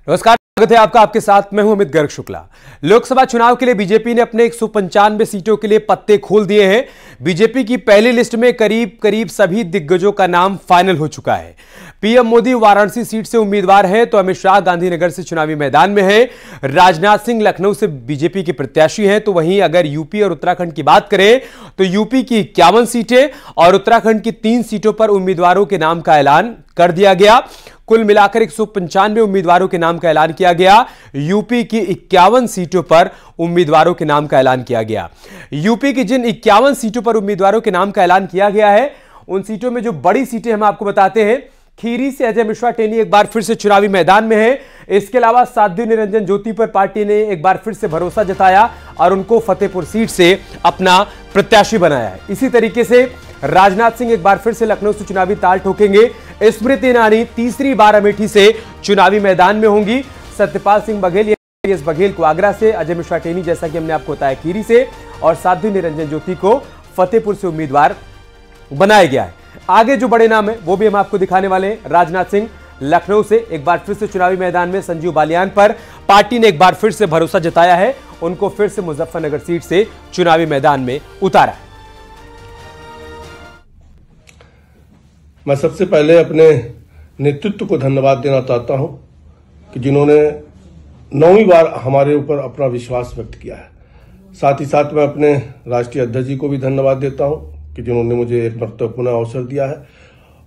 नमस्कार, स्वागत है आपका। आपके साथ मैं हूं अमित गर्ग शुक्ला। लोकसभा चुनाव के लिए बीजेपी ने अपने 195 सीटों के लिए पत्ते खोल दिए हैं। बीजेपी की पहली लिस्ट में करीब सभी दिग्गजों का नाम फाइनल हो चुका है। पीएम मोदी वाराणसी सीट से उम्मीदवार हैं तो अमित शाह गांधीनगर से चुनावी मैदान में है। राजनाथ सिंह लखनऊ से बीजेपी के प्रत्याशी हैं। तो वहीं अगर यूपी और उत्तराखंड की बात करें तो यूपी की 51 सीटें और उत्तराखंड की 3 सीटों पर उम्मीदवारों के नाम का ऐलान कर दिया गया। कुल मिलाकर 195 उम्मीदवारों के नाम का ऐलान किया गया। यूपी की 51 सीटों पर उम्मीदवारों के नाम का ऐलान किया गया। यूपी की जिन 51 सीटों पर उम्मीदवारों के नाम का ऐलान किया गया है, उन सीटों में जो बड़ी सीटें हम आपको बताते हैं। खीरी से अजय मिश्रा टेनी एक बार फिर से चुनावी मैदान में है। इसके अलावा साध्वी निरंजन ज्योति पर पार्टी ने एक बार फिर से भरोसा जताया और उनको फतेहपुर सीट से अपना प्रत्याशी बनाया है। इसी तरीके से राजनाथ सिंह एक बार फिर से लखनऊ से चुनावी ताल ठोकेंगे। स्मृति ईरानी तीसरी बार अमेठी से चुनावी मैदान में होंगी। सत्यपाल सिंह बघेल एस बघेल को आगरा से, अजय मिश्रा टेनी जैसा कि हमने आपको बताया खीरी से, और साध्वी निरंजन ज्योति को फतेहपुर से उम्मीदवार बनाया गया है। आगे जो बड़े नाम है वो भी हम आपको दिखाने वाले हैं। राजनाथ सिंह लखनऊ से एक बार फिर से चुनावी मैदान में। संजीव बालियान पर पार्टी ने एक बार फिर से भरोसा जताया है, उनको फिर से मुजफ्फरनगर सीट से चुनावी मैदान में उतारा है। मैं सबसे पहले अपने नेतृत्व को धन्यवाद देना चाहता हूं कि जिन्होंने 9वीं बार हमारे ऊपर अपना विश्वास व्यक्त किया है। साथ ही साथ मैं अपने राष्ट्रीय अध्यक्ष जी को भी धन्यवाद देता हूं कि जिन्होंने मुझे एक महत्वपूर्ण अवसर दिया है,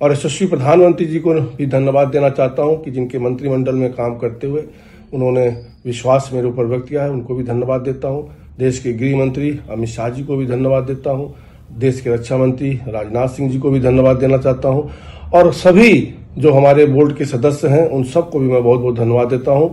और यशस्वी प्रधानमंत्री जी को भी धन्यवाद देना चाहता हूं कि जिनके मंत्रिमंडल में काम करते हुए उन्होंने विश्वास मेरे ऊपर व्यक्त किया है, उनको भी धन्यवाद देता हूं। देश के गृह मंत्री अमित शाह जी को भी धन्यवाद देता हूं। देश के रक्षा मंत्री राजनाथ सिंह जी को भी धन्यवाद देना चाहता हूं, और सभी जो हमारे बोर्ड के सदस्य हैं उन सबको भी मैं बहुत बहुत धन्यवाद देता हूं।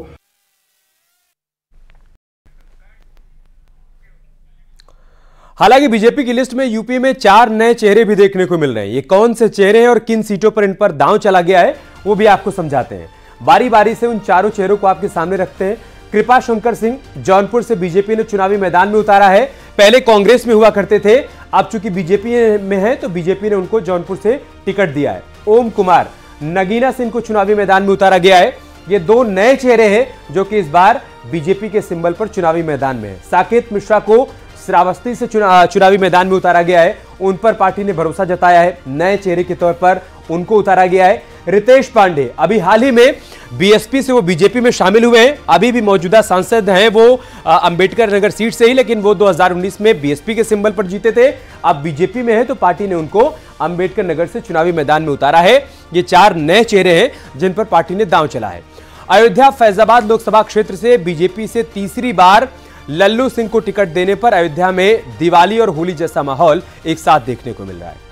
हालांकि बीजेपी की लिस्ट में यूपी में 4 नए चेहरे भी देखने को मिल रहे हैं। ये कौन से चेहरे हैं और किन सीटों पर इन पर दांव चला गया है वो भी आपको समझाते हैं। बारी बारी से उन चारों चेहरों को आपके सामने रखते हैं। कृपा शंकर सिंह जौनपुर से बीजेपी ने चुनावी मैदान में उतारा है। पहले कांग्रेस में हुआ करते थे, अब चूंकि बीजेपी में है तो बीजेपी ने उनको जौनपुर से टिकट दिया है। ओम कुमार, नगीना सिंह को चुनावी मैदान में उतारा गया है। ये 2 नए चेहरे हैं जो कि इस बार बीजेपी के सिंबल पर चुनावी मैदान में है। साकेत मिश्रा को श्रावस्ती से चुनावी मैदान में उतारा गया है। उन पर पार्टी ने भरोसा जताया है, नए चेहरे के तौर पर उनको उतारा गया है। रितेश पांडे अभी हाल ही में बीएसपी से वो बीजेपी में शामिल हुए हैं। अभी भी मौजूदा सांसद हैं वो अंबेडकर नगर सीट से ही, लेकिन वो 2019 में बीएसपी के सिंबल पर जीते थे। अब बीजेपी में है तो पार्टी ने उनको अंबेडकर नगर से चुनावी मैदान में उतारा है। ये 4 नए चेहरे हैं जिन पर पार्टी ने दांव चला है। अयोध्या फैजाबाद लोकसभा क्षेत्र से बीजेपी से तीसरी बार लल्लू सिंह को टिकट देने पर अयोध्या में दिवाली और होली जैसा माहौल एक साथ देखने को मिल रहा है।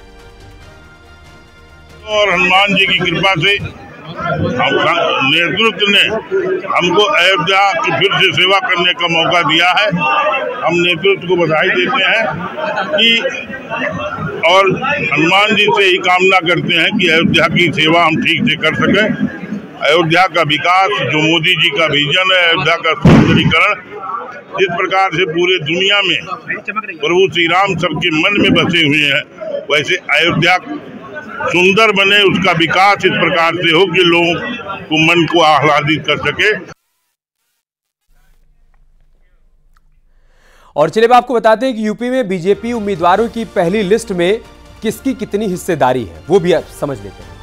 और हनुमान जी की कृपा से नेतृत्व ने हमको अयोध्या की फिर से सेवा करने का मौका दिया है। हम नेतृत्व को बधाई देते हैं कि और हनुमान जी से ही कामना करते हैं कि अयोध्या की सेवा हम ठीक से कर सकें। अयोध्या का विकास जो मोदी जी का विजन है, अयोध्या का सौंदर्यीकरण, जिस प्रकार से पूरे दुनिया में प्रभु श्री राम सबके मन में बसे हुए हैं, वैसे अयोध्या सुंदर बने, उसका विकास इस प्रकार से हो कि लोगों को मन को आह्लादित कर सके। और चलिए आपको बताते हैं कि यूपी में बीजेपी उम्मीदवारों की पहली लिस्ट में किसकी कितनी हिस्सेदारी है वो भी आप समझ लेते हैं।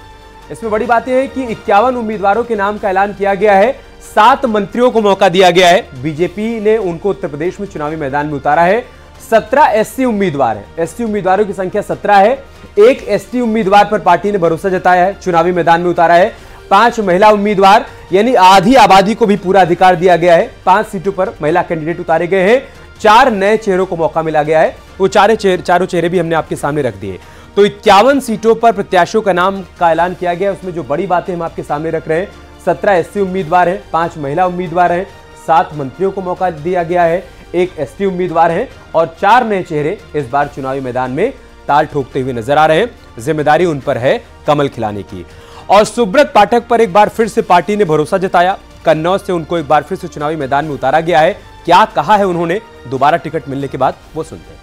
इसमें बड़ी बात यह है कि 51 उम्मीदवारों के नाम का ऐलान किया गया है। 7 मंत्रियों को मौका दिया गया है। बीजेपी ने उनको उत्तर प्रदेश में चुनावी मैदान में उतारा है। 17 एससी उम्मीदवार हैं। एससी उम्मीदवारों की संख्या 17 है। एक एसटी उम्मीदवार पर पार्टी ने भरोसा जताया है, चुनावी मैदान में उतारा है। 5 महिला उम्मीदवार, यानी आधी आबादी को भी पूरा अधिकार दिया गया है। 5 सीटों पर महिला कैंडिडेट उतारे गए हैं। 4 नए चेहरों को मौका मिला गया है। वो चारों चेहरे भी हमने आपके सामने रख दिए। तो 51 सीटों पर प्रत्याशियों का नाम का ऐलान किया गया। उसमें जो बड़ी बातें हम आपके सामने रख रहे हैं, 17 एससी उम्मीदवार हैं, 5 महिला उम्मीदवार हैं, 7 मंत्रियों को मौका दिया गया है, 1 एसटी उम्मीदवार हैं और 4 नए चेहरे इस बार चुनावी मैदान में ताल ठोकते हुए नजर आ रहे हैं। जिम्मेदारी उन पर है कमल खिलाने की। और सुब्रत पाठक पर एक बार फिर से पार्टी ने भरोसा जताया। कन्नौज से उनको एक बार फिर से चुनावी मैदान में उतारा गया है। क्या कहा है उन्होंने दोबारा टिकट मिलने के बाद, वो सुनते हैं।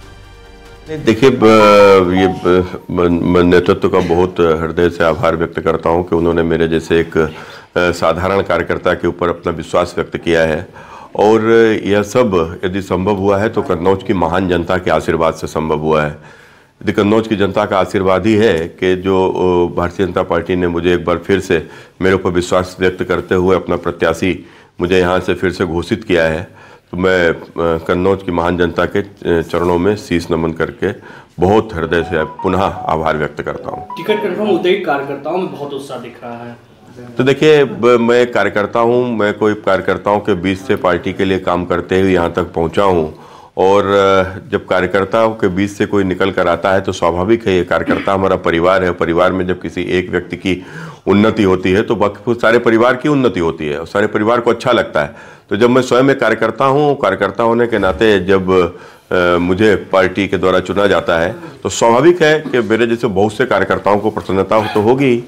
देखिए, ये नेतृत्व का बहुत हृदय से आभार व्यक्त करता हूं कि उन्होंने मेरे जैसे एक साधारण कार्यकर्ता के ऊपर अपना विश्वास व्यक्त किया है। और यह सब यदि संभव हुआ है तो कन्नौज की महान जनता के आशीर्वाद से संभव हुआ है। यदि कन्नौज की जनता का आशीर्वाद ही है कि जो भारतीय जनता पार्टी ने मुझे एक बार फिर से मेरे ऊपर विश्वास व्यक्त करते हुए अपना प्रत्याशी मुझे यहाँ से फिर से घोषित किया है, तो मैं कन्नौज की महान जनता के चरणों में शीश नमन करके बहुत हृदय से पुनः आभार व्यक्त करता हूँ। टिकट कंफर्म होते ही कार्यकर्ताओं में बहुत उत्साह दिख रहा है। तो देखिए, मैं कार्यकर्ता हूँ, मैं कोई कार्यकर्ताओं के बीच से पार्टी के लिए काम करते हुए यहाँ तक पहुँचा हूँ। और जब कार्यकर्ताओं के बीच से कोई निकल कर आता है तो स्वाभाविक है, ये कार्यकर्ता हमारा परिवार है। परिवार में जब किसी एक व्यक्ति की उन्नति होती है तो बाकी सारे परिवार की उन्नति होती है और सारे परिवार को अच्छा लगता है। तो जब मैं स्वयं एक कार्यकर्ता हूँ, कार्यकर्ता होने के नाते जब मुझे पार्टी के द्वारा चुना जाता है तो स्वाभाविक है कि मेरे जैसे बहुत से कार्यकर्ताओं को प्रसन्नता तो होगी।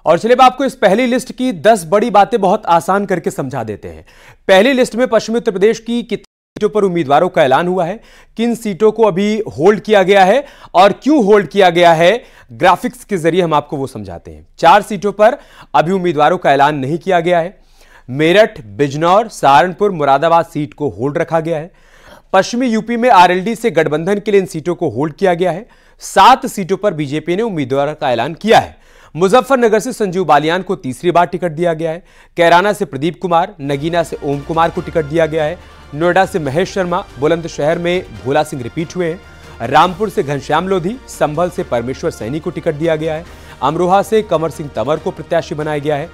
और चलिए आपको इस पहली लिस्ट की 10 बड़ी बातें बहुत आसान करके समझा देते हैं। पहली लिस्ट में पश्चिमी उत्तर प्रदेश की कितनी सीटों पर उम्मीदवारों का ऐलान हुआ है, किन सीटों को अभी होल्ड किया गया है और क्यों होल्ड किया गया है, ग्राफिक्स के जरिए हम आपको वो समझाते हैं। 4 सीटों पर अभी उम्मीदवारों का ऐलान नहीं किया गया है। मेरठ, बिजनौर, सहारनपुर, मुरादाबाद सीट को होल्ड रखा गया है। पश्चिमी यूपी में आरएलडी से गठबंधन के लिए इन सीटों को होल्ड किया गया है। 7 सीटों पर बीजेपी ने उम्मीदवार का ऐलान किया है। मुजफ्फरनगर से संजीव बालियान को तीसरी बार टिकट दिया गया है। कैराना से प्रदीप कुमार, नगीना से ओम कुमार को टिकट दिया गया है। नोएडा से महेश शर्मा, बुलंदशहर में भोला सिंह रिपीट हुए हैं। रामपुर से घनश्याम लोधी, संभल से परमेश्वर सैनी को टिकट दिया गया है। अमरोहा से कंवर सिंह तंवर को प्रत्याशी बनाया गया है।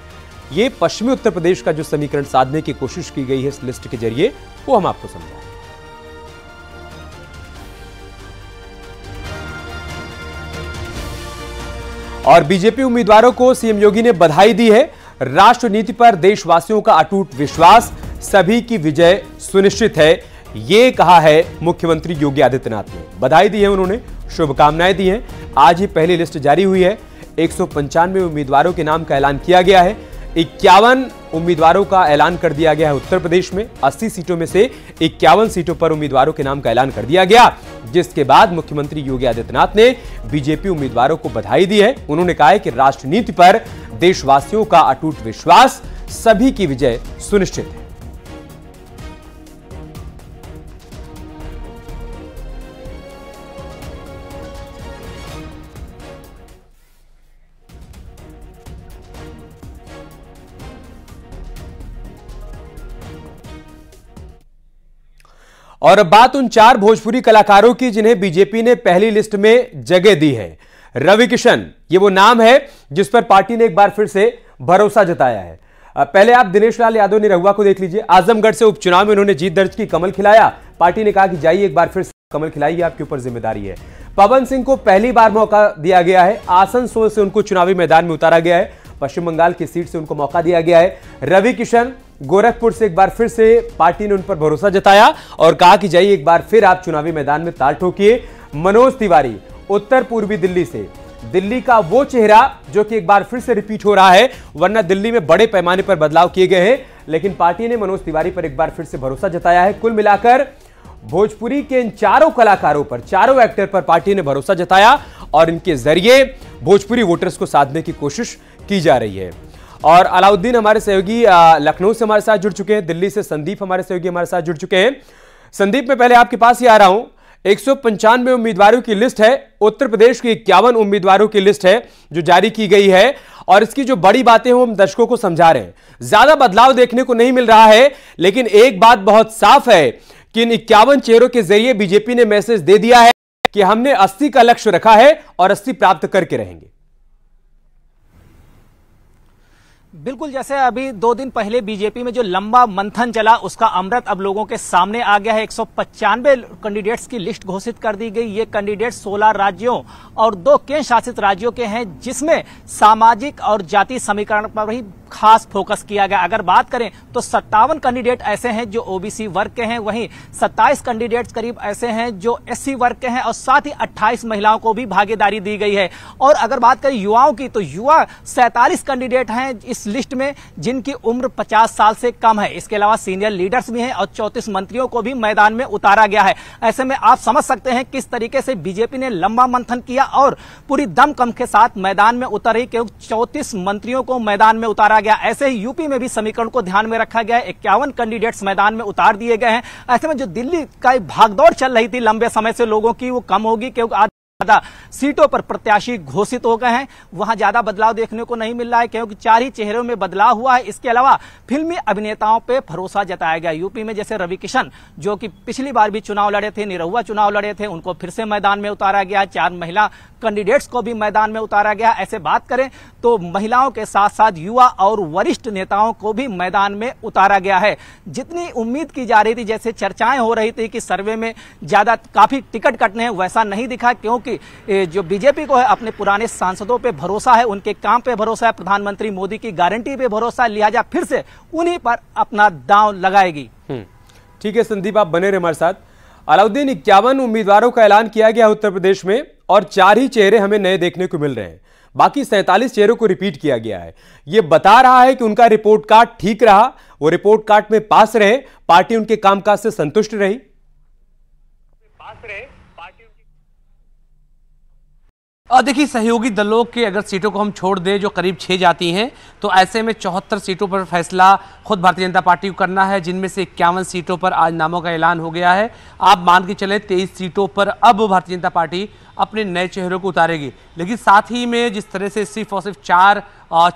ये पश्चिमी उत्तर प्रदेश का जो समीकरण साधने की कोशिश की गई है इस लिस्ट के जरिए, वो हम आपको समझाएं। और बीजेपी उम्मीदवारों को सीएम योगी ने बधाई दी है। राष्ट्र नीति पर देशवासियों का अटूट विश्वास, सभी की विजय सुनिश्चित है, ये कहा है मुख्यमंत्री योगी आदित्यनाथ ने। बधाई दी है उन्होंने, शुभकामनाएं दी हैं। आज ही पहली लिस्ट जारी हुई है। 195 उम्मीदवारों के नाम का ऐलान किया गया है। 51 उम्मीदवारों का ऐलान कर दिया गया है उत्तर प्रदेश में। 80 सीटों में से 51 सीटों पर उम्मीदवारों के नाम का ऐलान कर दिया गया, जिसके बाद मुख्यमंत्री योगी आदित्यनाथ ने बीजेपी उम्मीदवारों को बधाई दी है। उन्होंने कहा है कि राष्ट्र नीति पर देशवासियों का अटूट विश्वास, सभी की विजय सुनिश्चित है। और अब बात उन 4 भोजपुरी कलाकारों की जिन्हें बीजेपी ने पहली लिस्ट में जगह दी है। रवि किशन, ये वो नाम है जिस पर पार्टी ने एक बार फिर से भरोसा जताया है। पहले आप दिनेश लाल यादव निरहुआ को देख लीजिए। आजमगढ़ से उपचुनाव में उन्होंने जीत दर्ज की, कमल खिलाया। पार्टी ने कहा कि जाइए एक बार फिर से कमल खिलाइए, आपके ऊपर जिम्मेदारी है। पवन सिंह को पहली बार मौका दिया गया है। आसनसोल से उनको चुनावी मैदान में उतारा गया है। पश्चिम बंगाल की सीट से उनको मौका दिया गया है। रवि किशन गोरखपुर से एक बार फिर से पार्टी ने उन पर भरोसा जताया और कहा कि जाइए एक बार फिर आप चुनावी मैदान में ताल ठोकिए। मनोज तिवारी उत्तर पूर्वी दिल्ली से, दिल्ली का वो चेहरा जो कि एक बार फिर से रिपीट हो रहा है, वरना दिल्ली में बड़े पैमाने पर बदलाव किए गए हैं, लेकिन पार्टी ने मनोज तिवारी पर एक बार फिर से भरोसा जताया है। कुल मिलाकर भोजपुरी के इन 4 कलाकारों पर, 4 एक्टर पर पार्टी ने भरोसा जताया और इनके जरिए भोजपुरी वोटर्स को साधने की कोशिश की जा रही है। और अलाउद्दीन हमारे सहयोगी लखनऊ से हमारे साथ जुड़ चुके हैं। दिल्ली से संदीप हमारे सहयोगी हमारे साथ जुड़ चुके हैं। संदीप, मैं पहले आपके पास ही आ रहा हूं। 195 उम्मीदवारों की लिस्ट है। उत्तर प्रदेश की 51 उम्मीदवारों की लिस्ट है जो जारी की गई है और इसकी जो बड़ी बातें हैं वो हम दर्शकों को समझा रहे हैं। ज्यादा बदलाव देखने को नहीं मिल रहा है, लेकिन एक बात बहुत साफ है कि इन 51 चेहरों के जरिए बीजेपी ने मैसेज दे दिया है कि हमने 80 का लक्ष्य रखा है और 80 प्राप्त करके रहेंगे। बिल्कुल, जैसे अभी 2 दिन पहले बीजेपी में जो लंबा मंथन चला उसका अमृत अब लोगों के सामने आ गया है। 195 कैंडिडेट्स की लिस्ट घोषित कर दी गई। ये कैंडिडेट 16 राज्यों और 2 केंद्र शासित राज्यों के हैं, जिसमें सामाजिक और जाति समीकरण पर ही खास फोकस किया गया। अगर बात करें तो 57 कैंडिडेट ऐसे हैं जो ओबीसी वर्ग के हैं, वहीं 27 कैंडिडेट्स करीब ऐसे हैं जो एससी वर्ग के हैं, और साथ ही 28 महिलाओं को भी भागीदारी दी गई है। और अगर बात करें युवाओं की तो युवा 47 कैंडिडेट हैं इस लिस्ट में जिनकी उम्र 50 साल से कम है। इसके अलावा सीनियर लीडर्स भी हैं और 34 मंत्रियों को भी मैदान में उतारा गया है। ऐसे में आप समझ सकते हैं किस तरीके से बीजेपी ने लंबा मंथन किया और पूरी दमखम के साथ मैदान में उतरी, क्योंकि 34 मंत्रियों को मैदान में उतारा गया। ऐसे ही यूपी में भी समीकरण को ध्यान में रखा गया है, 51 कैंडिडेट्स मैदान में उतार दिए गए हैं। ऐसे में जो दिल्ली का भागदौड़ चल रही थी लंबे समय से लोगों की, वो कम होगी, क्योंकि ज्यादा सीटों पर प्रत्याशी घोषित हो गए हैं। वहां ज्यादा बदलाव देखने को नहीं मिल रहा है, क्योंकि 4 ही चेहरों में बदलाव हुआ है। इसके अलावा फिल्मी अभिनेताओं पे भरोसा जताया गया। यूपी में जैसे रवि किशन जो कि पिछली बार भी चुनाव लड़े थे, निरहुआ चुनाव लड़े थे, उनको फिर से मैदान में उतारा गया। 4 महिला कैंडिडेट्स को भी मैदान में उतारा गया। ऐसे बात करें तो महिलाओं के साथ साथ युवा और वरिष्ठ नेताओं को भी मैदान में उतारा गया है। जितनी उम्मीद की जा रही थी, जैसे चर्चाएं हो रही थी कि सर्वे में ज्यादा काफी टिकट कटने हैं, वैसा नहीं दिखा, क्योंकि जो बीजेपी को है अपने पुराने सांसदों पे भरोसा है, उनके काम पे भरोसा है, प्रधानमंत्री मोदी की गारंटी पे भरोसा, लिहाजा फिर से उन्हीं पर अपना दांव लगाएगी। ठीक है संदीप, आप बने रहे हमारे साथ। अलाउद्दीन, 51 उम्मीदवारों का ऐलान किया गया उत्तर प्रदेश में और 4 ही चेहरे हमें नए देखने को मिल रहे हैं। बाकी 47 चेहरों को रिपीट किया गया है। यह बता रहा है कि उनका रिपोर्ट कार्ड ठीक रहा, वो रिपोर्ट कार्ड में पास रहे, पार्टी उनके कामकाज से संतुष्ट रही। और देखिए, सहयोगी दलों के अगर सीटों को हम छोड़ दें जो करीब 6 जाती हैं, तो ऐसे में 74 सीटों पर फैसला खुद भारतीय जनता पार्टी को करना है, जिनमें से 51 सीटों पर आज नामों का ऐलान हो गया है। आप मान के चले 23 सीटों पर अब भारतीय जनता पार्टी अपने नए चेहरों को उतारेगी। लेकिन साथ ही में जिस तरह से सिर्फ और सिर्फ 4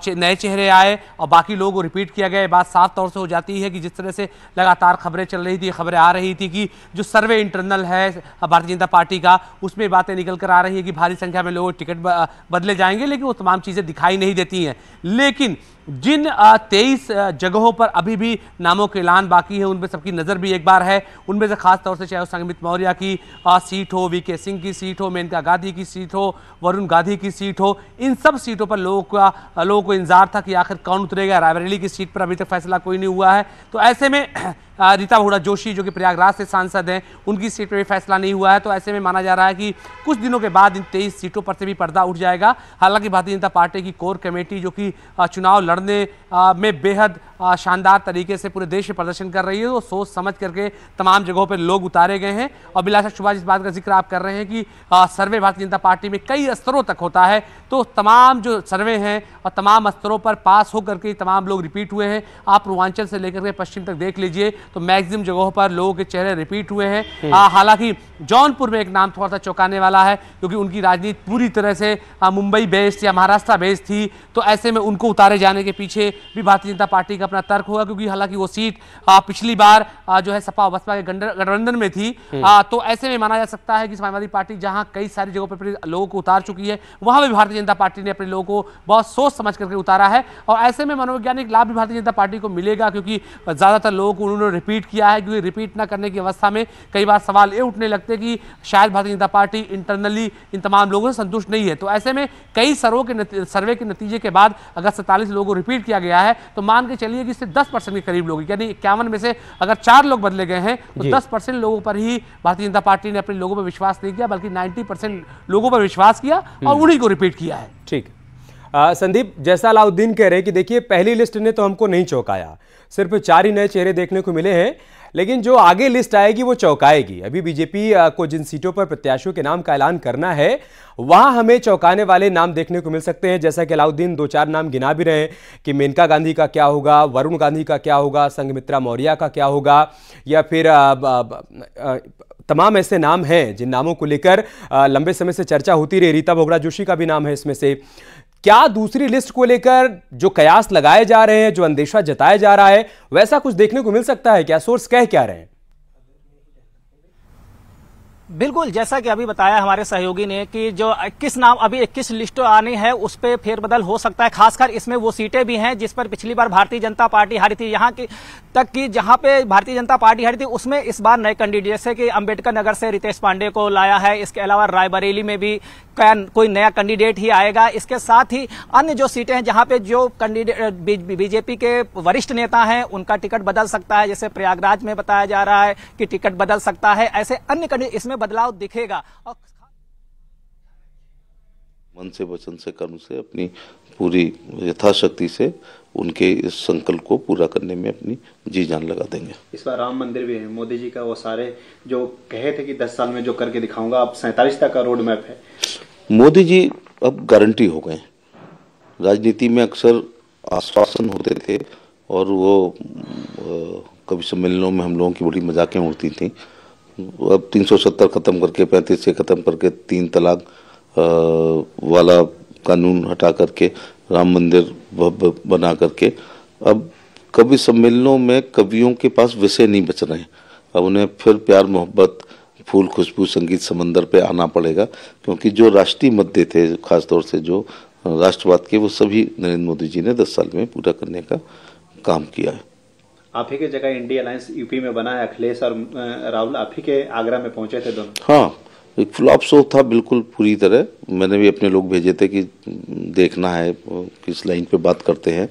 नए चेहरे आए और बाकी लोगों को रिपीट किया गया, बात साफ तौर से हो जाती है कि जिस तरह से लगातार खबरें चल रही थी, खबरें आ रही थी कि जो सर्वे इंटरनल है भारतीय जनता पार्टी का, उसमें बातें निकल कर आ रही है कि भारी संख्या में लोग टिकट बदले जाएंगे, लेकिन वो तमाम चीज़ें दिखाई नहीं देती हैं। लेकिन जिन 23 जगहों पर अभी भी नामों के ऐलान बाकी है, उनमें सबकी नज़र भी एक बार है। उनमें से खास तौर से चाहे संगमित मौर्य की सीट हो, वीके सिंह की सीट हो, मेनका गांधी की सीट हो, वरुण गांधी की सीट हो, इन सब सीटों पर लोगों को इंतजार था कि आखिर कौन उतरेगा। रायबरेली की सीट पर अभी तक फैसला कोई नहीं हुआ है। तो ऐसे में रीता बहुगुणा जोशी जो कि प्रयागराज से सांसद हैं, उनकी सीट पर भी फैसला नहीं हुआ है। तो ऐसे में माना जा रहा है कि कुछ दिनों के बाद इन 23 सीटों पर से भी पर्दा उठ जाएगा। हालांकि भारतीय जनता पार्टी की कोर कमेटी जो कि चुनाव लड़ने में बेहद शानदार तरीके से पूरे देश में प्रदर्शन कर रही है, वो सोच समझ करके तमाम जगहों पर लोग उतारे गए हैं। और बिलाशक शुभा इस बात का जिक्र आप कर रहे हैं कि सर्वे भारतीय जनता पार्टी में कई स्तरों तक होता है, तो तमाम जो सर्वे हैं और तमाम स्तरों पर पास होकर के तमाम लोग रिपीट हुए हैं। आप पूर्वांचल से लेकर के पश्चिम तक देख लीजिए तो मैक्सिमम जगहों पर लोगों के चेहरे रिपीट हुए हैं। हालांकि जौनपुर में एक नाम थोड़ा सा चौंकाने वाला है, क्योंकि उनकी राजनीति पूरी तरह से मुंबई बेस्ड या महाराष्ट्र बेस्ड थी, तो ऐसे में उनको उतारे जाने के पीछे भी भारतीय जनता पार्टी का अपना तर्क होगा, क्योंकि हालांकि वो सीट पिछली बार जो है सपा और बसपा के गठबंधन में थी। तो ऐसे में माना जा सकता है कि समाजवादी पार्टी जहां कई सारी जगहों पर लोगों को उतार चुकी है, वहां भी भारतीय जनता पार्टी ने अपने लोगों को बहुत सोच समझ करके उतारा है। और ऐसे में मनोवैज्ञानिक लाभ भी भारतीय जनता पार्टी को मिलेगा, क्योंकि ज्यादातर लोगों को उन्होंने रिपीट किया है। क्योंकि रिपीट न करने की अवस्था में कई बार सवाल ये उठने लगते कि शायद भारतीय जनता पार्टी इंटरनली इन तमाम लोगों से संतुष्ट नहीं है। तो ऐसे में कई सर्वे के नतीजे के बाद अगर 47 लोगों को रिपीट किया गया है, तो मान के चलिए कि इससे 10% के करीब लोग, यानी 51 में से अगर 4 लोग बदले गए हैं, तो 10% लोगों पर ही भारतीय जनता पार्टी ने अपने लोगों पर विश्वास नहीं किया, बल्कि 90% लोगों पर विश्वास किया और उन्हीं को रिपीट किया है। ठीक। संदीप, जैसा अलाउद्दीन कह रहे हैं कि देखिए पहली लिस्ट ने तो हमको नहीं चौंकाया, सिर्फ 4 ही नए चेहरे देखने को मिले हैं, लेकिन जो आगे लिस्ट आएगी वो चौंकाएगी। अभी बीजेपी को जिन सीटों पर प्रत्याशियों के नाम का ऐलान करना है, वहां हमें चौंकाने वाले नाम देखने को मिल सकते हैं। जैसा कि अलाउद्दीन 2-4 नाम गिना भी रहे हैं कि मेनका गांधी का क्या होगा, वरुण गांधी का क्या होगा, संघमित्रा मौर्य का क्या होगा, या फिर तमाम ऐसे नाम हैं जिन नामों को लेकर लंबे समय से चर्चा होती रही। रीता बहुगुणा जोशी का भी नाम है इसमें से। क्या दूसरी लिस्ट को लेकर जो कयास लगाए जा रहे हैं, जो अंदेशा जताया जा रहा है, वैसा कुछ देखने को मिल सकता है क्या? सोर्स कह क्या रहे हैं? बिल्कुल, जैसा कि अभी बताया हमारे सहयोगी ने कि जो 21 नाम अभी 21 लिस्ट आनी है, उस पर फेरबदल हो सकता है। खासकर इसमें वो सीटें भी हैं जिस पर पिछली बार भारतीय जनता पार्टी हारी थी। यहाँ की तक कि जहां पे भारतीय जनता पार्टी हारी थी, उसमें इस बार नए कैंडिडेट जैसे कि अंबेडकर नगर से रितेश पांडे को लाया है। इसके अलावा रायबरेली में भी कोई नया कैंडिडेट ही आएगा। इसके साथ ही अन्य जो सीटें हैं जहां पे जो कैंडिडेट बीजेपी के वरिष्ठ नेता हैं उनका टिकट बदल सकता है, जैसे प्रयागराज में बताया जा रहा है कि टिकट बदल सकता है, ऐसे अन्य इसमें बदलाव दिखेगा। और मन से, वचन से, कर्म से, अपनी पूरी यथाशक्ति से उनके इस संकल्प को पूरा करने में अपनी जी जान लगा देंगे। इस बार राम मंदिर भी है, मोदी जी का वो सारे जो कहे थे कि 10 साल में जो करके दिखाऊंगा, अब 47 तक का रोड मैप है। मोदी जी अब गारंटी हो गए। राजनीति में अक्सर आश्वासन होते थे और वो कभी सम्मेलनों में हम लोगों की बड़ी मजाकें उड़ती थी। अब 370 खत्म करके 35 से खत्म करके 3 तलाक वाला कानून हटा करके राम मंदिर बना करके अब कवि सम्मेलनों में कवियों के पास विषय नहीं बच रहे हैं। अब उन्हें फिर प्यार मोहब्बत, फूल, खुशबू, संगीत, समंदर पे आना पड़ेगा, क्योंकि जो राष्ट्रीय मुद्दे थे, खासतौर से जो राष्ट्रवाद के, वो सभी नरेंद्र मोदी जी ने 10 साल में पूरा करने का काम किया है। आप ही की जगह इंडिया अलायंस यूपी में बना है, अखिलेश और राहुल आप ही के आगरा में पहुंचे थे दोनों। हाँ, एक फ्लॉप शो था बिल्कुल पूरी तरह। मैंने भी अपने लोग भेजे थे कि देखना है किस लाइन पे बात करते हैं,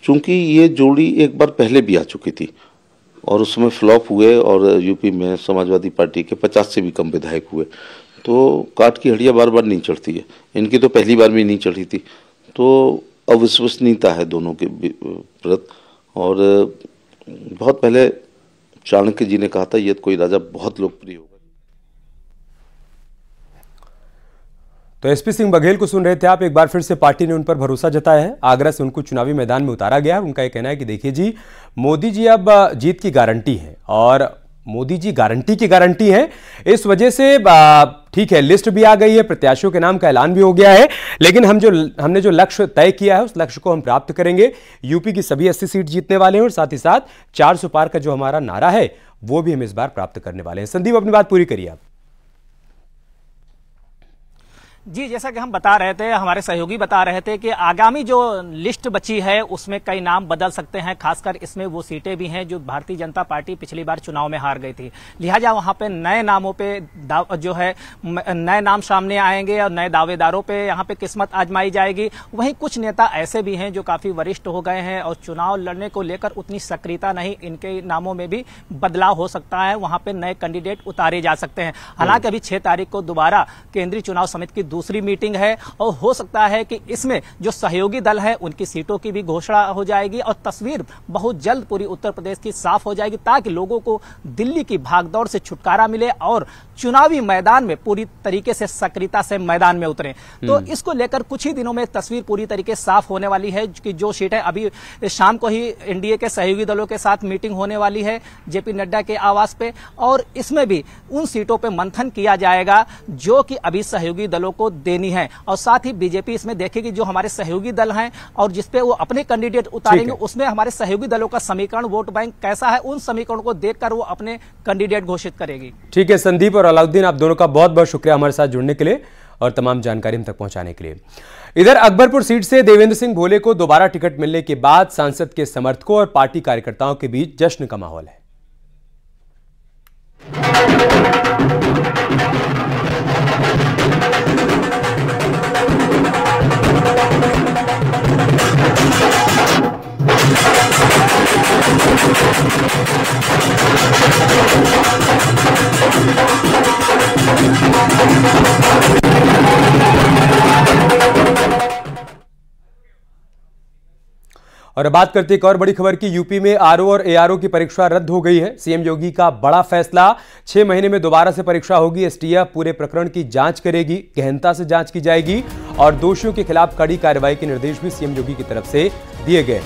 चूंकि ये जोड़ी एक बार पहले भी आ चुकी थी और उसमें फ्लॉप हुए और यूपी में समाजवादी पार्टी के 50 से भी कम विधायक हुए। तो काट की हड्डियां बार बार नहीं चढ़ती है, इनकी तो पहली बार भी नहीं चढ़ी थी। तो अविश्वसनीयता है दोनों के प्रति। और बहुत पहले चाणक्य जी ने कहा था, ये कोई राजा बहुत लोकप्रिय होगा। तो एसपी सिंह बघेल को सुन रहे थे आप। एक बार फिर से पार्टी ने उन पर भरोसा जताया है। आगरा से उनको चुनावी मैदान में उतारा गया है। उनका यह कहना है कि देखिए जी, मोदी जी अब जीत की गारंटी है और मोदी जी गारंटी की गारंटी है। इस वजह से ठीक है, लिस्ट भी आ गई है, प्रत्याशियों के नाम का ऐलान भी हो गया है, लेकिन हमने जो लक्ष्य तय किया है उस लक्ष्य को हम प्राप्त करेंगे। यूपी की सभी 80 सीट जीतने वाले हैं और साथ ही साथ 400 पार का जो हमारा नारा है वो भी हम इस बार प्राप्त करने वाले हैं। संदीप, अपनी बात पूरी करिए आप। जी, जैसा कि हम बता रहे थे, हमारे सहयोगी बता रहे थे कि आगामी जो लिस्ट बची है उसमें कई नाम बदल सकते हैं। खासकर इसमें वो सीटें भी हैं जो भारतीय जनता पार्टी पिछली बार चुनाव में हार गई थी। लिहाजा वहां पे नए नामों पे जो है नए नाम सामने आएंगे और नए दावेदारों पे यहां पे किस्मत आजमाई जाएगी। वहीं कुछ नेता ऐसे भी हैं जो काफी वरिष्ठ हो गए हैं और चुनाव लड़ने को लेकर उतनी सक्रियता नहीं, इनके नामों में भी बदलाव हो सकता है। वहां पे नए कैंडिडेट उतारे जा सकते हैं। हालांकि अभी 6 तारीख को दोबारा केंद्रीय चुनाव समिति की दूसरी मीटिंग है और हो सकता है कि इसमें जो सहयोगी दल है उनकी सीटों की भी घोषणा हो जाएगी और तस्वीर बहुत जल्द पूरी उत्तर प्रदेश की साफ हो जाएगी, ताकि लोगों को दिल्ली की भागदौड़ से छुटकारा मिले और चुनावी मैदान में पूरी तरीके से सक्रियता से मैदान में उतरें। तो इसको लेकर कुछ ही दिनों में तस्वीर पूरी तरीके से साफ होने वाली है कि जो सीटें अभी शाम को ही एनडीए के सहयोगी दलों के साथ मीटिंग होने वाली है जेपी नड्डा के आवास पे, और इसमें भी उन सीटों पे मंथन किया जाएगा जो कि अभी सहयोगी दलों को देनी है। और साथ ही बीजेपी इसमें देखेगी जो हमारे सहयोगी दल हैं और जिसपे वो अपने कैंडिडेट उतारेंगे उसमें हमारे सहयोगी दलों का समीकरण, वोट बैंक कैसा है, उन समीकरणों को देखकर वो अपने कैंडिडेट घोषित करेगी। ठीक है संदीप और अलाउद्दीन, आप दोनों का बहुत बहुत शुक्रिया हमारे साथ जुड़ने के लिए और तमाम जानकारी हम तक पहुंचाने के लिए। इधर अकबरपुर सीट से देवेंद्र सिंह भोले को दोबारा टिकट मिलने के बाद सांसद के समर्थकों और पार्टी कार्यकर्ताओं के बीच जश्न का माहौल है। और अब बात करते हैं एक और बड़ी खबर की। यूपी में आरओ और एआरओ की परीक्षा रद्द हो गई है। सीएम योगी का बड़ा फैसला, 6 महीने में दोबारा से परीक्षा होगी। एसटीएफ पूरे प्रकरण की जांच करेगी, गहनता से जांच की जाएगी और दोषियों के खिलाफ कड़ी कार्रवाई के निर्देश भी सीएम योगी की तरफ से दिए गए।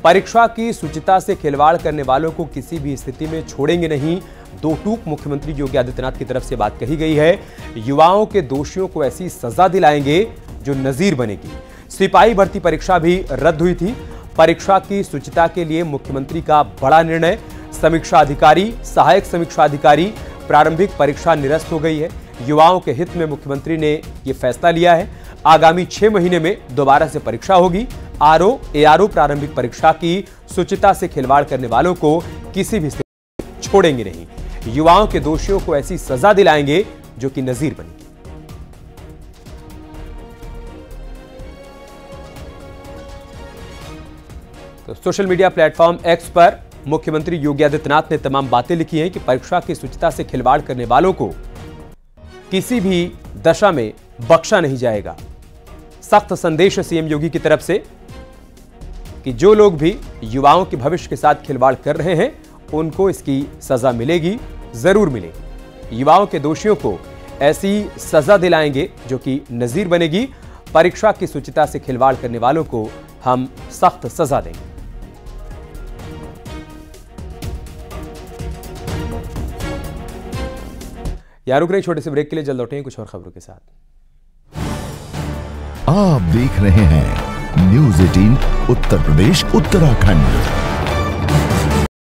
परीक्षा की शुचिता से खिलवाड़ करने वालों को किसी भी स्थिति में छोड़ेंगे नहीं, दो टूक मुख्यमंत्री योगी आदित्यनाथ की तरफ से बात कही गई है। युवाओं के दोषियों को ऐसी सजा दिलाएंगे जो नजीर बनेगी। सिपाही भर्ती परीक्षा भी रद्द हुई थी। परीक्षा की शुचिता के लिए मुख्यमंत्री का बड़ा निर्णय। समीक्षा अधिकारी, सहायक समीक्षा अधिकारी, प्रारंभिक परीक्षा निरस्त हो गई है। युवाओं के हित में मुख्यमंत्री ने यह फैसला लिया है। आगामी 6 महीने में दोबारा से परीक्षा होगी। आरओ एआरओ प्रारंभिक परीक्षा की शुचिता से खिलवाड़ करने वालों को किसी भी स्थिति में छोड़ेंगे नहीं। युवाओं के दोषियों को ऐसी सजा दिलाएंगे जो कि नजीर बनेगी। तो सोशल मीडिया प्लेटफॉर्म एक्स पर मुख्यमंत्री योगी आदित्यनाथ ने तमाम बातें लिखी हैं कि परीक्षा की शुचिता से खिलवाड़ करने वालों को किसी भी दशा में बख्शा नहीं जाएगा। सख्त संदेश सीएम योगी की तरफ से कि जो लोग भी युवाओं के भविष्य के साथ खिलवाड़ कर रहे हैं उनको इसकी सजा मिलेगी, जरूर मिलेगी। युवाओं के दोषियों को ऐसी सजा दिलाएंगे जो कि नजीर बनेगी। परीक्षा की शुचिता से खिलवाड़ करने वालों को हम सख्त सजा देंगे। यार रुक रहे छोटे से ब्रेक के लिए, जल्द लौटेंगे कुछ और खबरों के साथ। आप देख रहे हैं न्यूज़ 18 उत्तर प्रदेश उत्तराखंड।